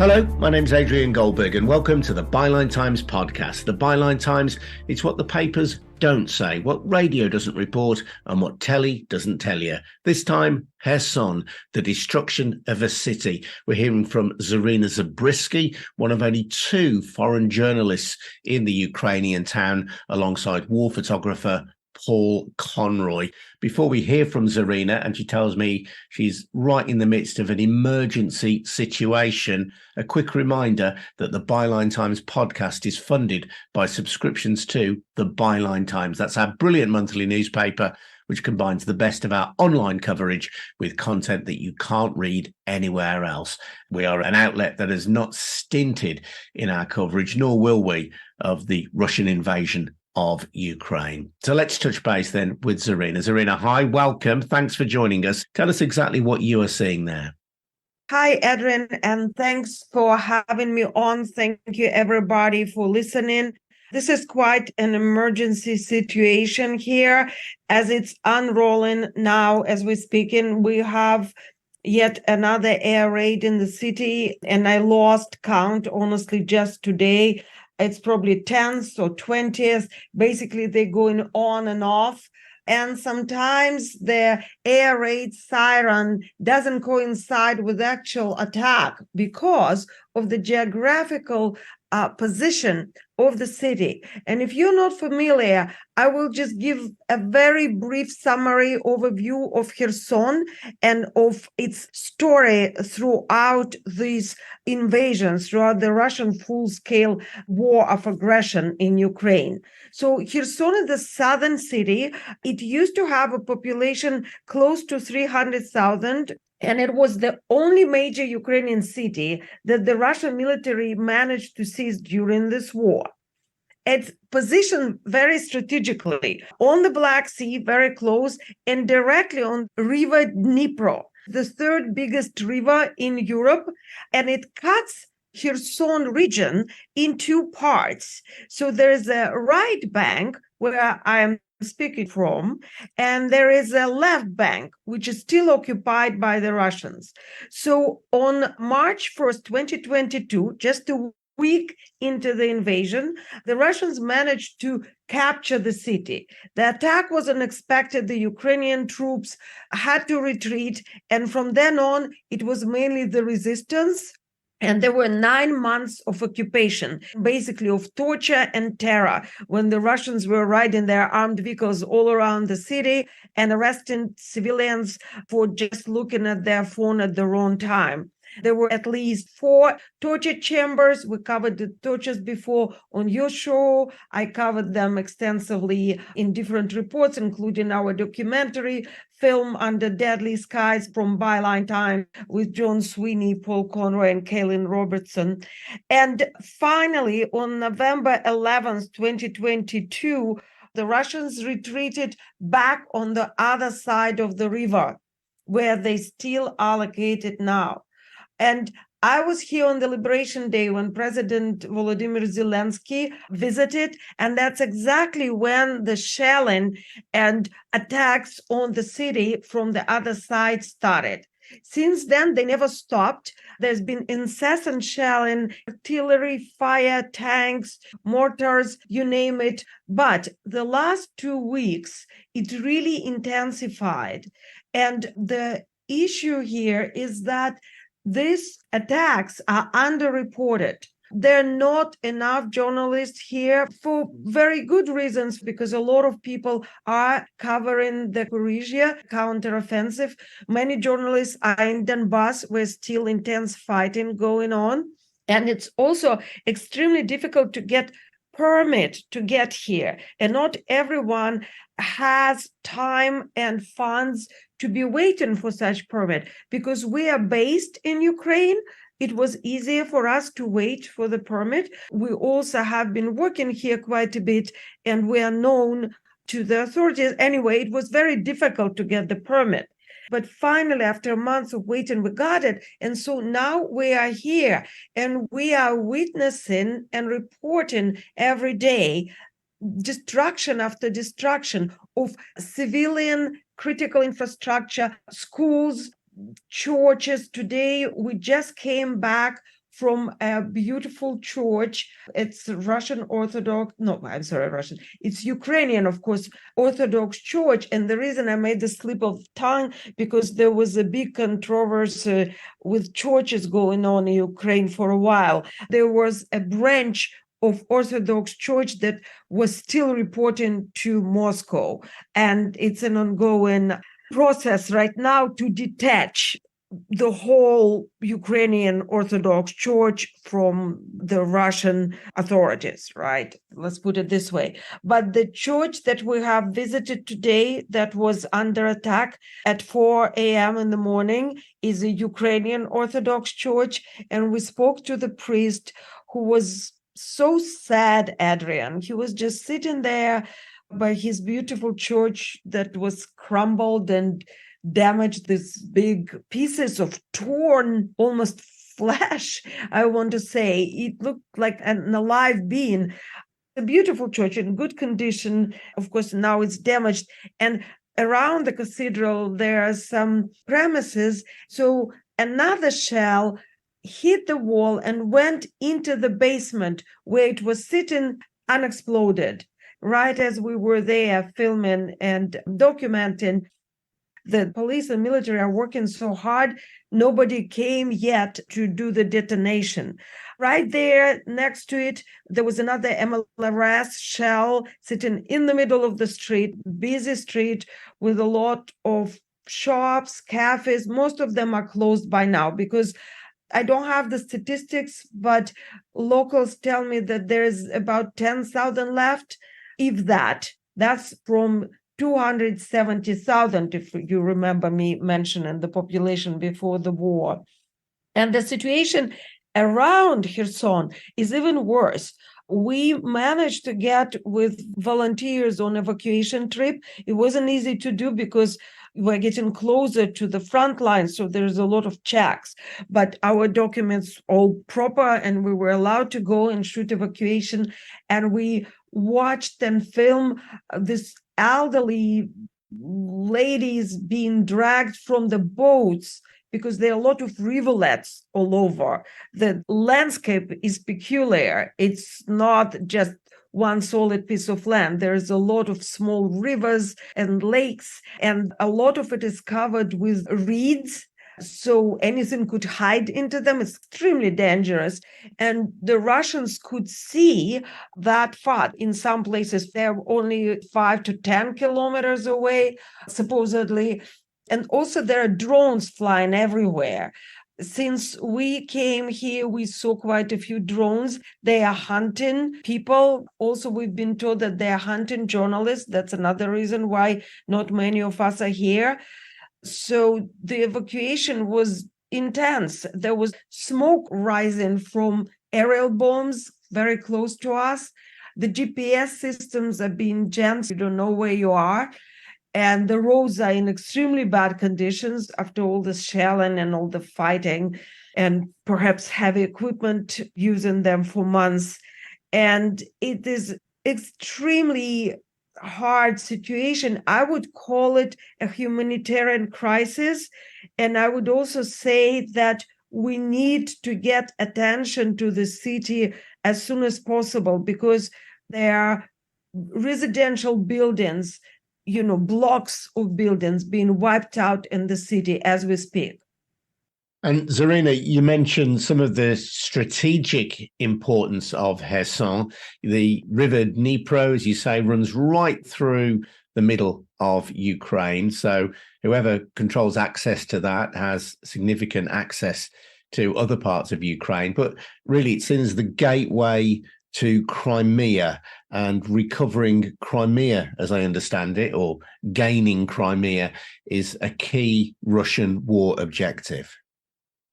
Hello, my name's Adrian Goldberg and welcome to the Byline Times podcast. The Byline Times, it's what the papers don't say, what radio doesn't report and what telly doesn't tell you. This time, Kherson, the destruction of a city. We're hearing from Zarina Zabrisky, one of only two foreign journalists in the Ukrainian town, alongside war photographer Paul Conroy. Before we hear from Zarina, and she tells me she's right in the midst of an emergency situation, a quick reminder that the Byline Times podcast is funded by subscriptions to the Byline Times. That's our brilliant monthly newspaper, which combines the best of our online coverage with content that you can't read anywhere else. We are an outlet that has not stinted in our coverage, nor will we, of the Russian invasion of Ukraine. So let's touch base then with Zarina. Zarina, hi, welcome. Thanks for joining us. Tell us exactly what you are seeing there. Hi, Adrian, and thanks for having me on. Thank you, everybody, for listening. This is quite an emergency situation here as it's unrolling now as we're speaking. We have yet another air raid in the city, and I lost count, honestly, just today. It's probably 10th or 20th. Basically, they're going on and off. And sometimes the air raid siren doesn't coincide with actual attack because of the geographical position of the city. And if you're not familiar, I will just give a very brief summary overview of Kherson and of its story throughout these invasions, throughout the Russian full-scale war of aggression in Ukraine. So Kherson is the southern city. It used to have a population close to 300,000. And it was the only major Ukrainian city that the Russian military managed to seize during this war. It's positioned very strategically on the Black Sea, very close, and directly on River Dnipro, the third biggest river in Europe, and it cuts Kherson region in two parts. So there is a right bank where I am speaking from, and there is a left bank, which is still occupied by the Russians. So on March 1st, 2022, just a week into the invasion, the Russians managed to capture the city. The attack was unexpected. The Ukrainian troops had to retreat, and from then on, it was mainly the resistance. And there were 9 months of occupation, basically of torture and terror, when the Russians were riding their armed vehicles all around the city and arresting civilians for just looking at their phone at the wrong time. There were at least 4 torture chambers. We covered the tortures before on your show. I covered them extensively in different reports, including our documentary film Under Deadly Skies from Byline Time with John Sweeney, Paul Conroy, and Kaylin Robertson. And finally, on November 11th, 2022, the Russians retreated back on the other side of the river, where they still are located now. And I was here on the Liberation Day when President Volodymyr Zelensky visited, and that's exactly when the shelling and attacks on the city from the other side started. Since then, they never stopped. There's been incessant shelling, artillery fire, tanks, mortars, you name it. But the last 2 weeks, it really intensified. And the issue here is that these attacks are underreported. There are not enough journalists here for very good reasons, because a lot of people are covering the Zaporizhzhia counteroffensive. Many journalists are in Donbass, where still intense fighting going on. And it's also extremely difficult to get permit to get here. And not everyone has time and funds to be waiting for such permit. Because we are based in Ukraine, it was easier for us to wait for the permit. We also have been working here quite a bit, and we are known to the authorities. Anyway, it was very difficult to get the permit. But finally, after months of waiting, we got it. And so now we are here, and we are witnessing and reporting every day destruction after destruction of civilian critical infrastructure, schools, churches. Today, we just came back from a beautiful church. It's Russian Orthodox, no, I'm sorry, Russian. It's Ukrainian, of course, Orthodox church. And the reason I made the slip of tongue, because there was a big controversy with churches going on in Ukraine for a while. There was a branch of Orthodox Church that was still reporting to Moscow. And it's an ongoing process right now to detach the whole Ukrainian Orthodox Church from the Russian authorities, right? Let's put it this way. But the church that we have visited today that was under attack at 4 a.m. in the morning is a Ukrainian Orthodox Church. And we spoke to the priest who was so sad, Adrian. He was just sitting there by his beautiful church that was crumbled and damaged, these big pieces of torn, almost flesh, I want to say. It looked like an alive being. A beautiful church in good condition. Of course, now it's damaged. And around the cathedral, there are some premises. So another shell hit the wall and went into the basement where it was sitting unexploded. Right as we were there filming and documenting, the police and military are working so hard, nobody came yet to do the detonation. Right there next to it, there was another MLRS shell sitting in the middle of the street, busy street with a lot of shops, cafes. Most of them are closed by now because I don't have the statistics, but locals tell me that there's about 10,000 left, if that. That's from 270,000, if you remember me mentioning the population before the war. And the situation around Kherson is even worse. We managed to get with volunteers on evacuation trip. It wasn't easy to do because we're getting closer to the front line, so there's a lot of checks. But our documents all proper, and we were allowed to go and shoot evacuation. And we watched and film this elderly ladies being dragged from the boats because there are a lot of rivulets all over. The landscape is peculiar. It's not just one solid piece of land. There's a lot of small rivers and lakes, and a lot of it is covered with reeds. So anything could hide into them. It's extremely dangerous. And the Russians could see that far. In some places, they're only 5 to 10 kilometers away, supposedly. And also there are drones flying everywhere. Since we came here, we saw quite a few drones. They are hunting people. Also, we've been told that they are hunting journalists. That's another reason why not many of us are here. So the evacuation was intense. There was smoke rising from aerial bombs very close to us. The GPS systems are being jammed. You don't know where you are. And the roads are in extremely bad conditions after all the shelling and all the fighting and perhaps heavy equipment using them for months. And it is extremely hard situation. I would call it a humanitarian crisis. And I would also say that we need to get attention to the city as soon as possible because there are residential buildings, blocks of buildings being wiped out in the city as we speak. And Zarina, you mentioned some of the strategic importance of Kherson. The river Dnipro, as you say, runs right through the middle of Ukraine. So whoever controls access to that has significant access to other parts of Ukraine. But really, it seems the gateway to Crimea, and recovering Crimea, as I understand it, or gaining Crimea, is a key Russian war objective.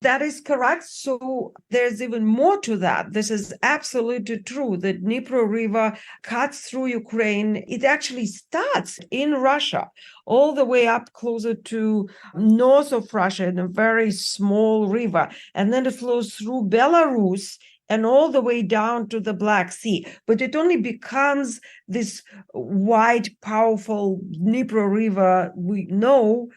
That is correct. So there's even more to that. This is absolutely true. The Dnipro River cuts through Ukraine. It actually starts in Russia, all the way up closer to north of Russia in a very small river. And then it flows through Belarus and all the way down to the Black Sea. But it only becomes this wide, powerful Dnipro River we know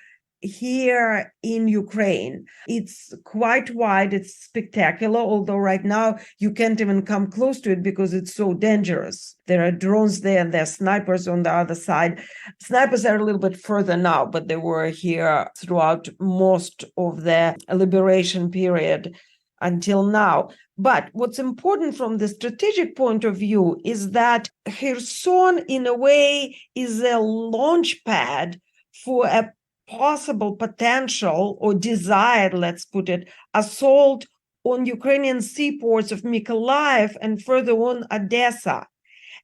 here in Ukraine. It's quite wide, it's spectacular, although right now you can't even come close to it because it's so dangerous. There are drones there and there are snipers on the other side. Snipers are a little bit further now, but they were here throughout most of the liberation period until now. But what's important from the strategic point of view is that Kherson, in a way, is a launch pad for a possible potential or desired, let's put it, assault on Ukrainian seaports of Mykolaiv and further on Odessa.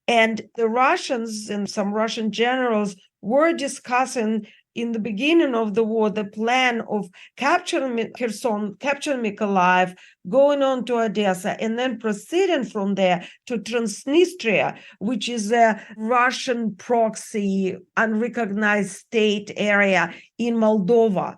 And the Russians and some Russian generals were discussing in the beginning of the war the plan of capturing Kherson, capturing Mykolaiv, going on to Odessa, and then proceeding from there to Transnistria, which is a Russian proxy, unrecognized state area in Moldova.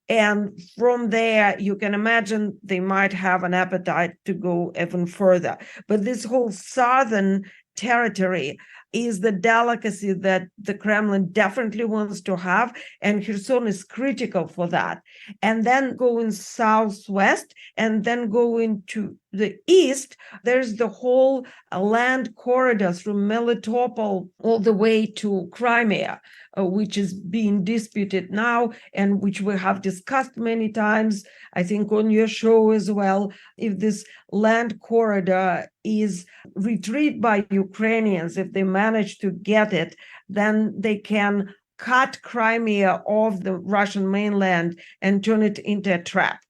And from there, you can imagine they might have an appetite to go even further. But this whole southern territory is the delicacy that the Kremlin definitely wants to have, and Kherson is critical for that. And then going southwest and then going to the east, there's the whole land corridor through Melitopol all the way to Crimea, which is being disputed now and which we have discussed many times, I think on your show as well. If this land corridor is retrieved by Ukrainians, if they manage to get it, then they can cut Crimea off the Russian mainland and turn it into a trap.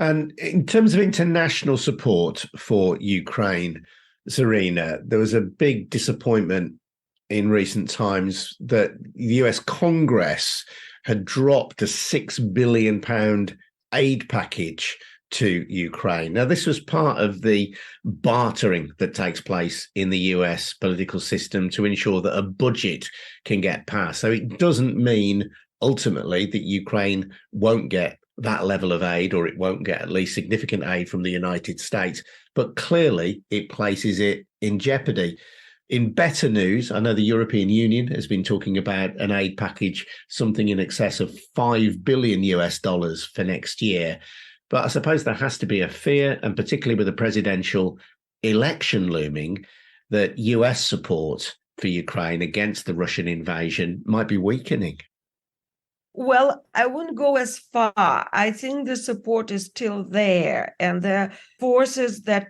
And in terms of international support for Ukraine, Zarina, there was a big disappointment in recent times that the US Congress had dropped a £6 billion aid package to Ukraine. Now, this was part of the bartering that takes place in the US political system to ensure that a budget can get passed. So it doesn't mean ultimately that Ukraine won't get that level of aid, or it won't get at least significant aid from the United States, but clearly it places it in jeopardy. In better news, I know the European Union has been talking about an aid package, something in excess of $5 billion for next year. But I suppose there has to be a fear, and particularly with a presidential election looming, that US support for Ukraine against the Russian invasion might be weakening. Well, I wouldn't go as far. I think the support is still there, and the forces that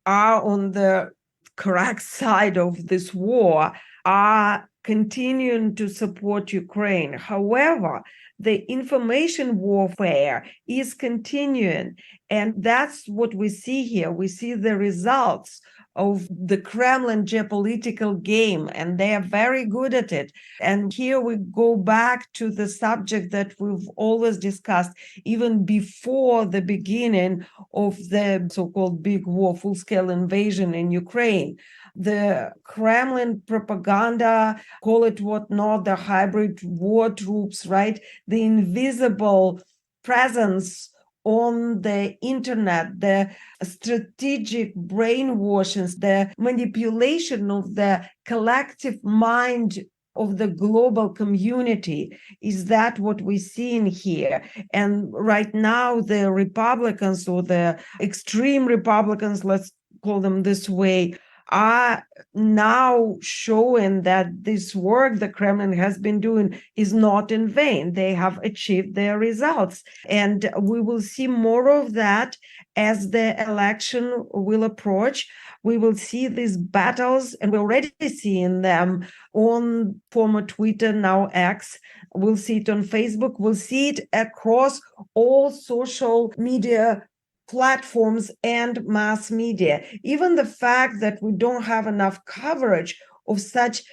are on the correct side of this war are continuing to support Ukraine. However, the information warfare is continuing, and that's what we see here. We see the results of the Kremlin geopolitical game, and they are very good at it. And here we go back to the subject that we've always discussed, even before the beginning of the so-called big war, full-scale invasion in Ukraine. The Kremlin propaganda, call it what not, the hybrid war troops, right? The invisible presence on the internet, the strategic brainwashings, the manipulation of the collective mind of the global community. Is that what we're seeing here? And right now, the Republicans, or the extreme Republicans, let's call them this way, are now showing that this work the Kremlin has been doing is not in vain. They have achieved their results. And we will see more of that as the election will approach. We will see these battles, and we're already seeing them on former Twitter, now X. We'll see it on Facebook. We'll see it across all social media platforms and mass media. Even the fact that we don't have enough coverage of such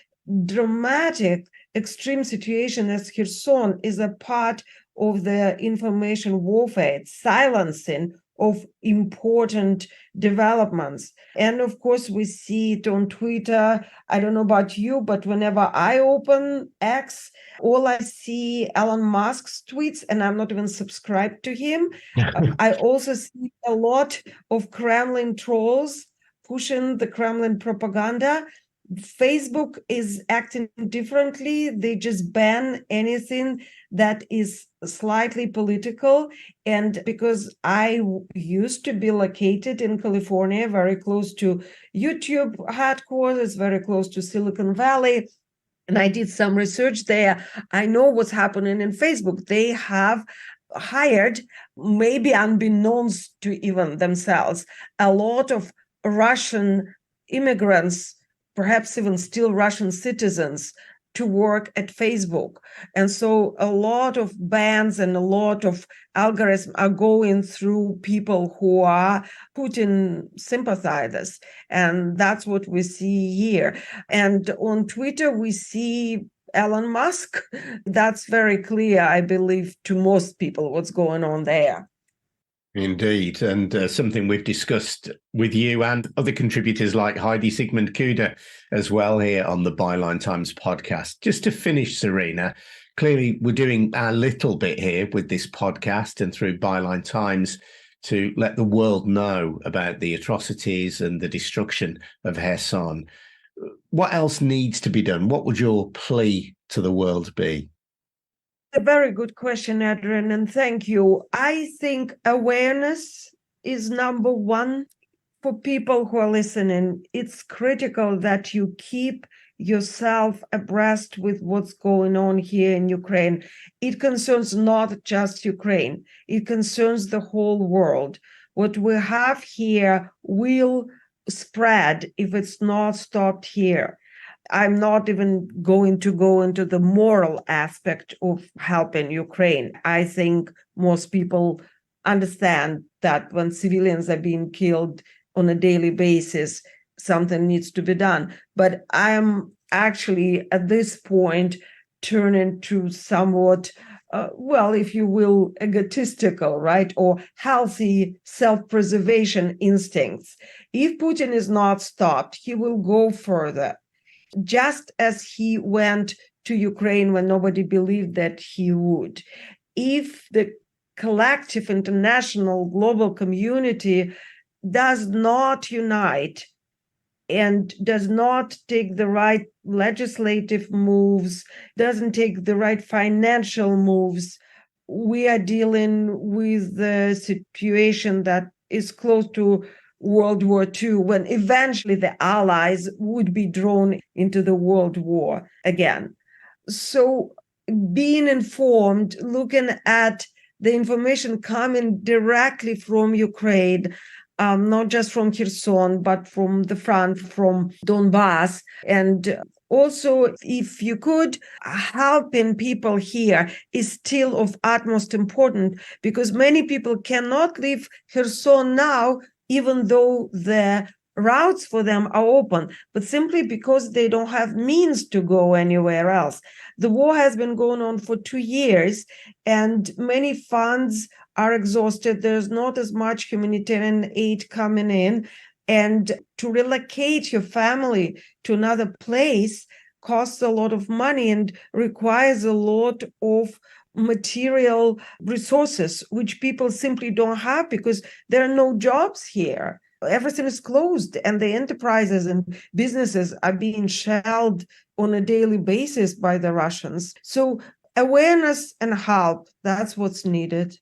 dramatic extreme situation as Kherson is a part of the information warfare. It's silencing of important developments. And of course, we see it on Twitter. I don't know about you, but whenever I open X, all I see Elon Musk's tweets, and I'm not even subscribed to him. I also see a lot of Kremlin trolls pushing the Kremlin propaganda. Facebook is acting differently. They just ban anything that is slightly political. And because I used to be located in California, very close to YouTube headquarters, very close to Silicon Valley, and I did some research there, I know what's happening in Facebook. They have hired, maybe unbeknownst to even themselves, a lot of Russian immigrants, perhaps even still Russian citizens, to work at Facebook. And so a lot of bans and a lot of algorithms are going through people who are Putin sympathizers. And that's what we see here. And on Twitter, we see Elon Musk. That's very clear, I believe, to most people what's going on there. Indeed, and something we've discussed with you and other contributors like Heidi Sigmund Kuda as well here on the Byline Times podcast. Just to finish, Zarina, clearly we're doing our little bit here with this podcast and through Byline Times to let the world know about the atrocities and the destruction of Kherson. What else needs to be done? What would your plea to the world be? A very good question, Adrian, and thank you. I think awareness is number one for people who are listening. It's critical that you keep yourself abreast with what's going on here in Ukraine. It concerns not just Ukraine, it concerns the whole world. What we have here will spread if it's not stopped here. I'm not even going to go into the moral aspect of helping Ukraine. I think most people understand that when civilians are being killed on a daily basis, something needs to be done. But I'm actually at this point turning to somewhat, if you will, egotistical, right? Or healthy self-preservation instincts. If Putin is not stopped, he will go further. Just as he went to Ukraine when nobody believed that he would. If the collective international global community does not unite and does not take the right legislative moves, doesn't take the right financial moves, we are dealing with the situation that is close to World War II, when eventually the Allies would be drawn into the World War again. So being informed, looking at the information coming directly from Ukraine, not just from Kherson, but from the front, from Donbass, and also, if you could, helping people here is still of utmost importance, because many people cannot leave Kherson now, even though the routes for them are open, but simply because they don't have means to go anywhere else. The war has been going on for 2 years, and many funds are exhausted. There's not as much humanitarian aid coming in, and to relocate your family to another place costs a lot of money and requires a lot of material resources, which people simply don't have because there are no jobs here. Everything is closed, and the enterprises and businesses are being shelled on a daily basis by the Russians. So awareness and help, that's what's needed.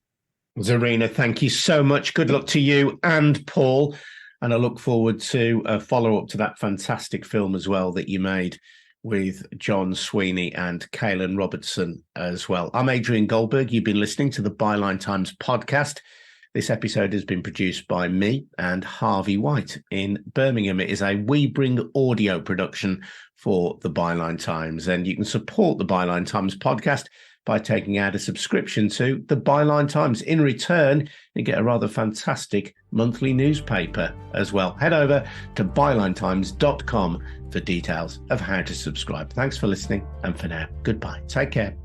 Zarina, thank you so much. Good luck to you and Paul. And I look forward to a follow-up to that fantastic film as well that you made with John Sweeney and Kaelan Robertson as well. I'm Adrian Goldberg. You've been listening to the Byline Times podcast. This episode has been produced by me and Harvey White in Birmingham. It is a We Bring audio production for the Byline Times, and you can support the Byline Times podcast by taking out a subscription to the Byline Times. In return, you get a rather fantastic monthly newspaper as well. Head over to bylinetimes.com for details of how to subscribe. Thanks for listening, and for now, goodbye. Take care.